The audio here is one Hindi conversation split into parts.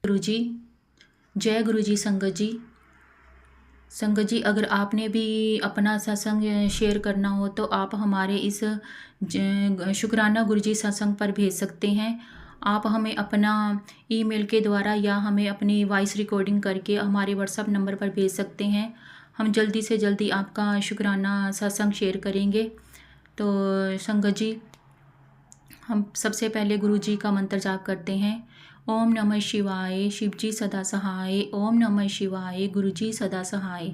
गुरु जी, जय गुरु जी। संगत जी, संगत जी, अगर आपने भी अपना सत्संग शेयर करना हो तो आप हमारे इस शुक्राना गुरु जी सत्संग पर भेज सकते हैं। आप हमें अपना ईमेल के द्वारा या हमें अपनी वॉइस रिकॉर्डिंग करके हमारे व्हाट्सएप नंबर पर भेज सकते हैं। हम जल्दी से जल्दी आपका शुक्राना सत्संग शेयर करेंगे। तो संगत जी, हम सबसे पहले गुरु जी का मंत्र जाप करते हैं। ओम नमः शिवाय, शिव जी सदा सहाय। ओम नमः शिवाय, गुरु जी सदा सहाय।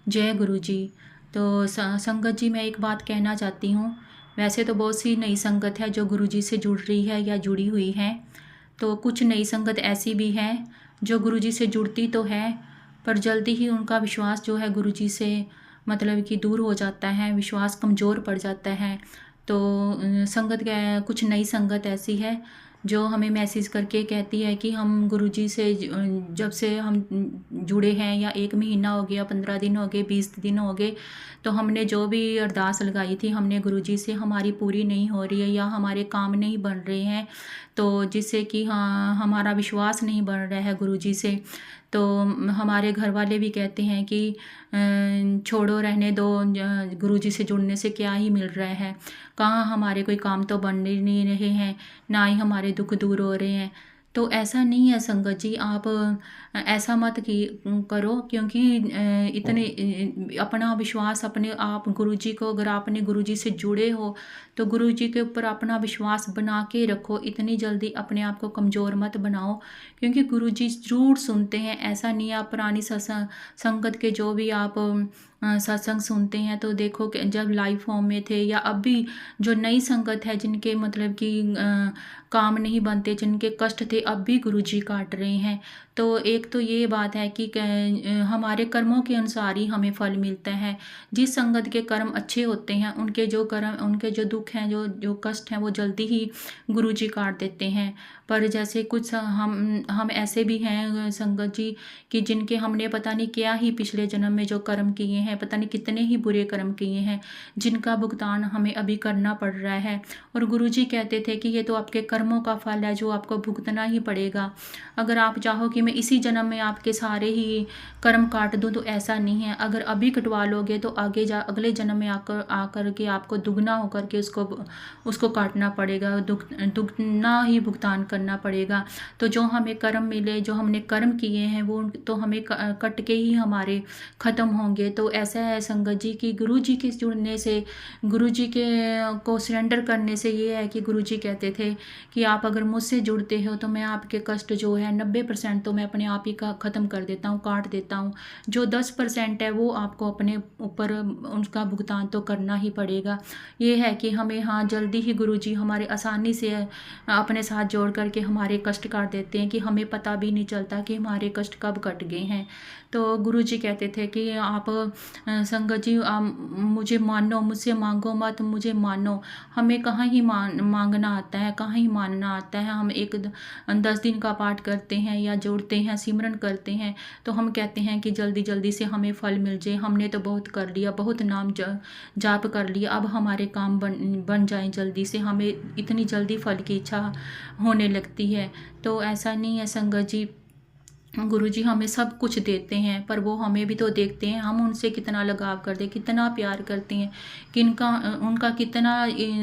जय गुरु जी। तो संगत जी, मैं एक बात कहना चाहती हूँ। वैसे तो बहुत सी नई संगत है जो गुरु जी से जुड़ रही है या जुड़ी हुई है। तो कुछ नई संगत ऐसी भी है जो गुरु जी से जुड़ती तो है, पर जल्दी ही उनका विश्वास जो है गुरु जी से मतलब कि दूर हो जाता है, विश्वास कमज़ोर पड़ जाता है। तो कुछ नई संगत ऐसी है जो हमें मैसेज करके कहती है कि हम गुरुजी से जब से हम जुड़े हैं, या 1 महीना हो गया, 15 दिन हो गए, 20 दिन हो गए, तो हमने जो भी अरदास लगाई थी हमने गुरुजी से, हमारी पूरी नहीं हो रही है या हमारे काम नहीं बन रहे हैं। तो जिससे कि हाँ, हमारा विश्वास नहीं बढ़ रहा है गुरुजी से। तो हमारे घर वाले भी कहते हैं कि छोड़ो, रहने दो, गुरुजी से जुड़ने से क्या ही मिल रहा है। कहाँ हमारे कोई काम तो बन ही नहीं रहे हैं, ना ही हमारे दुख दूर हो रहे हैं। तो ऐसा नहीं है संगत जी, आप ऐसा मत की करो, क्योंकि अपना विश्वास अपने आप गुरुजी को, अगर आपने गुरुजी से जुड़े हो तो गुरुजी के ऊपर अपना विश्वास बना के रखो। इतनी जल्दी अपने आप को कमज़ोर मत बनाओ, क्योंकि गुरुजी ज़रूर सुनते हैं। ऐसा नहीं है, आप पुरानी संगत के जो भी आप सत्संग सुनते हैं तो देखो कि जब लाइव फॉर्म में थे या अभी जो नई संगत है, जिनके मतलब कि काम नहीं बनते, जिनके कष्ट थे, अब भी गुरुजी काट रहे हैं। तो एक तो ये बात है कि हमारे कर्मों के अनुसार ही हमें फल मिलता है। जिस संगत के कर्म अच्छे होते हैं, उनके जो कर्म, उनके जो दुख हैं, जो जो कष्ट हैं, वो जल्दी ही गुरुजी काट देते हैं। पर जैसे कुछ हम ऐसे भी हैं संगत जी कि जिनके हमने पता नहीं क्या ही पिछले जन्म में जो कर्म किए हैं, पता नहीं कितने ही बुरे कर्म किए हैं, जिनका भुगतान हमें अभी करना पड़ रहा है। और गुरुजी कहते थे कि ये तो आपके कर्मों का फल है जो आपको भुगतना ही पड़ेगा। अगर आप चाहो कि मैं इसी जन्म में आपके सारे ही कर्म काट दूं, तो ऐसा नहीं है। अगर अभी कटवा लोगे तो अगले जन्म में आकर के आपको दुगना होकर के उसको काटना पड़ेगा, दुगना ही भुगतान करना पड़ेगा। तो जो हमें कर्म मिले, जो हमने कर्म किए हैं, वो तो हमें कट के ही हमारे ख़त्म होंगे। तो ऐसा है संगत जी कि गुरु जी के जुड़ने से, गुरु जी के को सरेंडर करने से ये है कि गुरु जी कहते थे कि आप अगर मुझसे जुड़ते हो तो मैं आपके कष्ट जो है 90% तो मैं अपने आप ही का ख़त्म कर देता हूँ, काट देता हूँ। जो 10% है वो आपको अपने ऊपर उसका भुगतान तो करना ही पड़ेगा। ये है कि हमें, हाँ, जल्दी ही गुरु जी हमारे आसानी से अपने साथ जोड़ करके हमारे कष्ट काट देते हैं कि हमें पता भी नहीं चलता कि हमारे कष्ट कब कट गए हैं। तो गुरु जी कहते थे कि आप संगत जी, मुझे मानो, मुझसे मांगो मत, मुझे मानो। हमें कहाँ ही मांगना आता है, कहाँ ही मानना आता है। हम 10 दिन का पाठ करते हैं या जोड़ते हैं, सिमरन करते हैं, तो हम कहते हैं कि जल्दी जल्दी से हमें फल मिल जाए। हमने तो बहुत कर लिया, बहुत नाम जाप कर लिया, अब हमारे काम बन जाए जल्दी से। हमें इतनी जल्दी फल की इच्छा होने लगती है। तो ऐसा नहीं है संगत जी, गुरुजी हमें सब कुछ देते हैं, पर वो हमें भी तो देखते हैं हम उनसे कितना लगाव करते हैं, कितना प्यार करते हैं, उनका कितना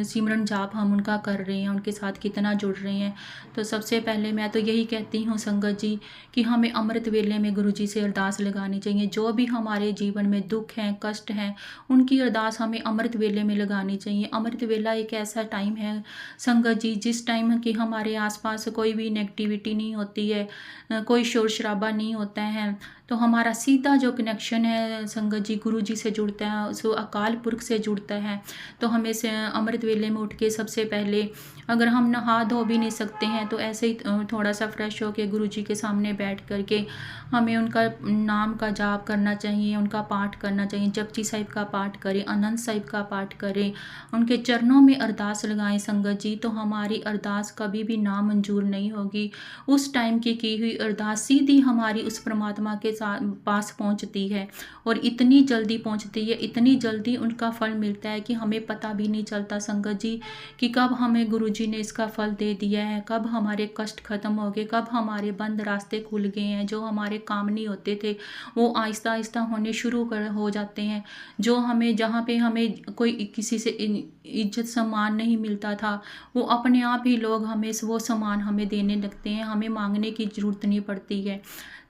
सिमरन जाप हम उनका कर रहे हैं, उनके साथ कितना जुड़ रहे हैं। तो सबसे पहले मैं तो यही कहती हूँ संगत जी कि हमें अमृत वेले में गुरुजी से अरदास लगानी चाहिए। जो भी हमारे जीवन में दुख हैं, कष्ट हैं, उनकी अरदास हमें अमृत वेले में लगानी चाहिए। अमृत वेला एक ऐसा टाइम है संगत जी, जिस टाइम कि हमारे आसपास कोई भी नेगेटिविटी नहीं होती है, कोई शोर शराबा नहीं होता है। तो हमारा सीधा जो कनेक्शन है संगत जी गुरु जी से जुड़ता है, सो अकाल पुरख से जुड़ता है। तो हमें से अमृत वेले में उठ के सबसे पहले, अगर हम नहा धो भी नहीं सकते हैं तो ऐसे ही थोड़ा सा फ्रेश होके गुरु जी के सामने बैठ करके हमें उनका नाम का जाप करना चाहिए, उनका पाठ करना चाहिए। जपजी साहिब का पाठ करें, आनंद साहिब का पाठ करें, उनके चरणों में अरदास लगाएं संगत जी। तो हमारी अरदास कभी भी नामंजूर नहीं होगी। उस टाइम की हुई अरदास सीधी हमारी उस परमात्मा के पास पहुंचती है, और इतनी जल्दी पहुंचती है, इतनी जल्दी उनका फल मिलता है कि हमें पता भी नहीं चलता संगत जी कि कब हमें गुरुजी ने इसका फल दे दिया है, कब हमारे कष्ट खत्म हो गए, कब हमारे बंद रास्ते खुल गए हैं, जो हमारे काम नहीं होते थे वो आहिस्ता आहिस्ता होने शुरू हो जाते हैं, जो हमें जहाँ पे हमें कोई किसी से इज्जत सम्मान नहीं मिलता था, वो अपने आप ही लोग हमें वो सम्मान हमें देने लगते हैं, हमें मांगने की ज़रूरत नहीं पड़ती है।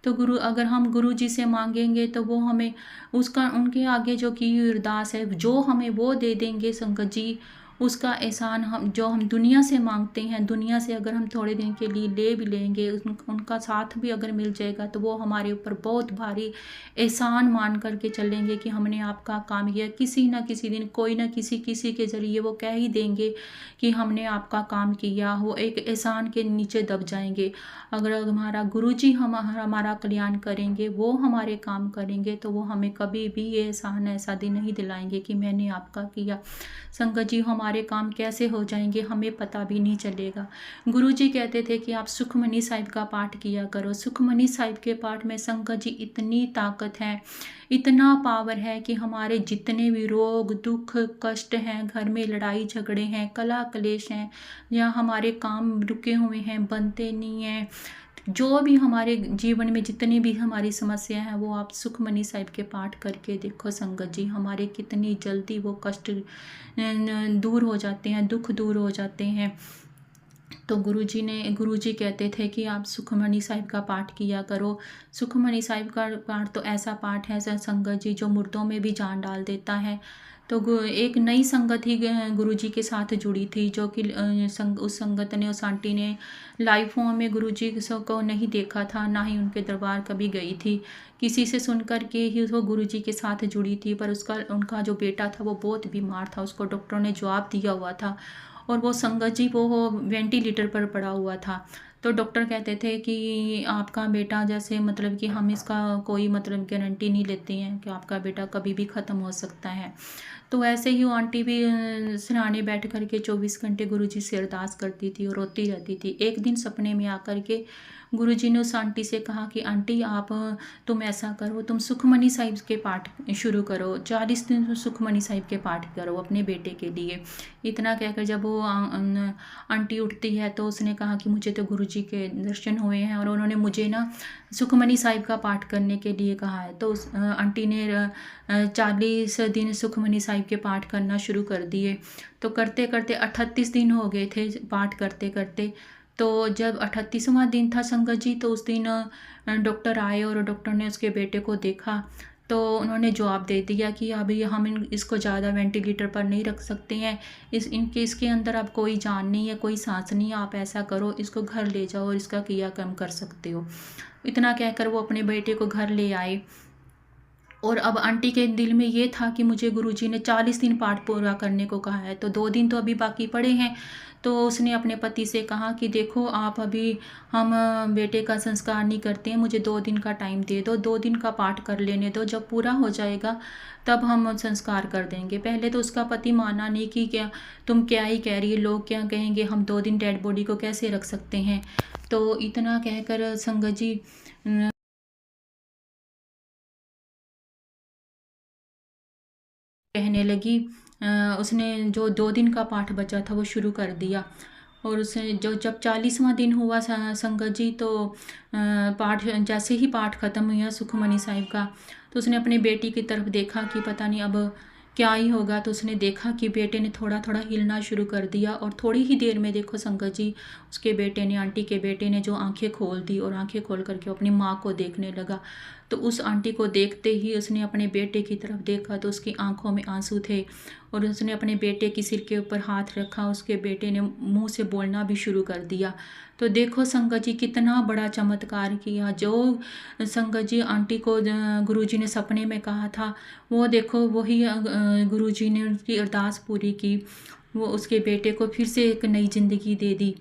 तो अगर हम गुरु जी से मांगेंगे तो वो हमें उसका उनके आगे जो की हुई अरदास है जो हमें वो दे देंगे संगत जी। उसका एहसान हम दुनिया से मांगते हैं, दुनिया से अगर हम थोड़े दिन के लिए ले भी लेंगे, उनका साथ भी अगर मिल जाएगा तो वो हमारे ऊपर बहुत भारी एहसान मान करके चलेंगे कि हमने आपका काम किया। किसी ना किसी दिन कोई ना किसी के ज़रिए वो कह ही देंगे कि हमने आपका काम किया, वो एक एहसान के नीचे दब जाएंगे। अगर हमारा गुरुजी हमारा कल्याण करेंगे, वो हमारे काम करेंगे, तो वो हमें कभी भी ये एहसान ऐसा दिन नहीं दिलाएंगे कि मैंने आपका किया। संगत जी हमारे काम कैसे हो जाएंगे हमें पता भी नहीं चलेगा। गुरुजी कहते थे कि आप सुखमनी साहिब का पाठ किया करो। सुखमनी साहिब के पाठ में संगत जी इतनी ताकत है, इतना पावर है कि हमारे जितने भी रोग दुख कष्ट हैं, घर में लड़ाई झगड़े हैं, कला कलेश हैं, या हमारे काम रुके हुए हैं, बनते नहीं हैं, जो भी हमारे जीवन में जितनी भी हमारी समस्या है वो आप सुखमनी साहिब के पाठ करके देखो संगत जी, हमारे कितनी जल्दी वो कष्ट दूर हो जाते हैं, दुख दूर हो जाते हैं। तो गुरुजी कहते थे कि आप सुखमनी साहिब का पाठ किया करो। सुखमनी साहिब का पाठ तो ऐसा पाठ है संगत जी जो मुर्दों में भी जान डाल देता है। तो एक नई संगत ही गुरुजी के साथ जुड़ी थी, जो कि उस संगत ने, उस आंटी ने लाइव फॉर्म में गुरुजी को नहीं देखा था, ना ही उनके दरबार कभी गई थी, किसी से सुन कर के ही वो गुरुजी के साथ जुड़ी थी। पर उनका जो बेटा था वो बहुत बीमार था, उसको डॉक्टर ने जवाब दिया हुआ था, और वो संगत जी वो वेंटिलेटर पर पड़ा हुआ था। तो डॉक्टर कहते थे कि आपका बेटा जैसे मतलब कि हम इसका कोई मतलब गारंटी नहीं लेते हैं कि आपका बेटा कभी भी ख़त्म हो सकता है। तो ऐसे ही वो आंटी भी सिरहाने बैठ कर के 24 घंटे गुरुजी से अरदास करती थी और रोती रहती थी। एक दिन सपने में आकर के गुरुजी ने उस आंटी से कहा कि आंटी आप तुम ऐसा करो, तुम सुखमनी साहिब के पाठ शुरू करो, 40 दिन सुखमनी साहिब के पाठ करो अपने बेटे के लिए। इतना कहकर जब वो आंटी उठती है तो उसने कहा कि मुझे तो गुरुजी के दर्शन हुए हैं और उन्होंने मुझे ना सुखमनी साहिब का पाठ करने के लिए कहा है। तो उस आंटी ने 40 दिन सुखमनी साहिब के पाठ करना शुरू कर दिए। तो करते करते 38 दिन हो गए थे पाठ करते करते। तो जब 38वां दिन था संगत जी, तो उस दिन डॉक्टर आए और डॉक्टर ने उसके बेटे को देखा, तो उन्होंने जवाब दे दिया कि अभी हम इसको ज़्यादा वेंटिलेटर पर नहीं रख सकते हैं, इसके अंदर अब कोई जान नहीं है, कोई सांस नहीं है, आप ऐसा करो इसको घर ले जाओ और इसका क्रियाक्रम कर सकते हो। इतना कहकर वो अपने बेटे को घर ले आए। और अब आंटी के दिल में ये था कि मुझे गुरुजी ने 40 दिन पाठ पूरा करने को कहा है, तो 2 दिन तो अभी बाकी पड़े हैं। तो उसने अपने पति से कहा कि देखो आप अभी हम बेटे का संस्कार नहीं करते हैं, मुझे 2 दिन का टाइम दे दो, 2 दिन का पाठ कर लेने दो, जब पूरा हो जाएगा तब हम संस्कार कर देंगे। पहले तो उसका पति माना नहीं कि क्या तुम क्या ही कह रही है, लोग क्या कहेंगे, हम 2 दिन डेड बॉडी को कैसे रख सकते हैं। तो इतना कहकर संगत जी कहने लगी, उसने जो 2 दिन का पाठ बचा था वो शुरू कर दिया। और उसने जब 40वां दिन हुआ संगत जी, तो पाठ जैसे ही पाठ ख़त्म हुआ सुखमनी साहिब का, तो उसने अपनी बेटी की तरफ देखा कि पता नहीं अब क्या ही होगा। तो उसने देखा कि बेटे ने थोड़ा थोड़ा हिलना शुरू कर दिया, और थोड़ी ही देर में देखो संगत जी उसके बेटे ने, आंटी के बेटे ने जो आंखें खोल दी और आंखें खोल करके अपनी माँ को देखने लगा। तो उस आंटी को देखते ही उसने अपने बेटे की तरफ देखा तो उसकी आंखों में आंसू थे, और उसने अपने बेटे की सिर के ऊपर हाथ रखा, उसके बेटे ने मुंह से बोलना भी शुरू कर दिया। तो देखो संगत जी कितना बड़ा चमत्कार किया। जो संगत जी आंटी को गुरुजी ने सपने में कहा था, वो देखो वही गुरुजी ने उनकी अरदास पूरी की, वो उसके बेटे को फिर से एक नई ज़िंदगी दे दी।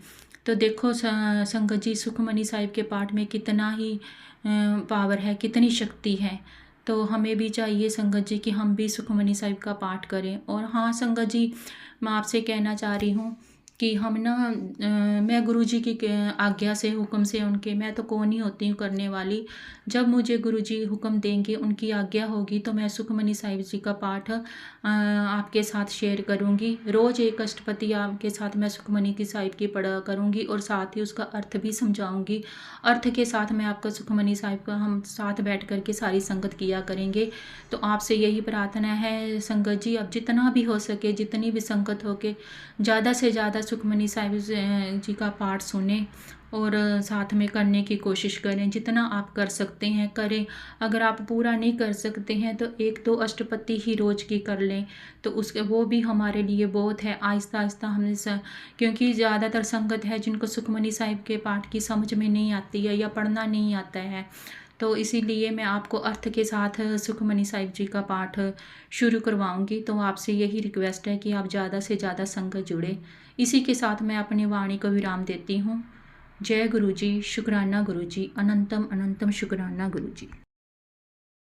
तो देखो संगत जी सुखमनी साहिब के पाठ में कितना ही पावर है, कितनी शक्ति है। तो हमें भी चाहिए संगत जी कि हम भी सुखमनी साहिब का पाठ करें। और हाँ संगत जी, मैं आपसे कहना चाह रही हूँ कि हम ना मैं गुरुजी की आज्ञा से, हुक्म से उनके, मैं तो कौन ही होती हूँ करने वाली। जब मुझे गुरुजी हुक्म देंगे, उनकी आज्ञा होगी तो मैं सुखमनी साहिब जी का पाठ आपके साथ शेयर करूँगी। रोज़ एक अष्टपदी आपके साथ मैं सुखमनी की साहिब की पढ़ा करूँगी और साथ ही उसका अर्थ भी समझाऊँगी। अर्थ के साथ मैं आपका सुखमनी साहिब का हम साथ बैठ कर के सारी संगत किया करेंगे। तो आपसे यही प्रार्थना है संगत जी, अब जितना भी हो सके, जितनी भी संगत हो के ज़्यादा से ज़्यादा सुखमनी साहिब जी का पाठ सुने और साथ में करने की कोशिश करें। जितना आप कर सकते हैं करें। अगर आप पूरा नहीं कर सकते हैं तो 1-2 अष्टपदी ही रोज़ की कर लें, तो उसके वो भी हमारे लिए बहुत है। आहिस्ता आहिस्ता हमने क्योंकि ज़्यादातर संगत है जिनको सुखमनी साहिब के पाठ की समझ में नहीं आती है या पढ़ना नहीं आता है, तो इसीलिए मैं आपको अर्थ के साथ सुखमनी साहिब जी का पाठ शुरू करवाऊंगी। तो आपसे यही रिक्वेस्ट है कि आप ज़्यादा से ज़्यादा संगत जुड़े। इसी के साथ मैं अपनी वाणी को विराम देती हूँ। जय गुरु जी, शुक्राना गुरु जी, अनंतम अनंतम शुक्राना गुरु जी।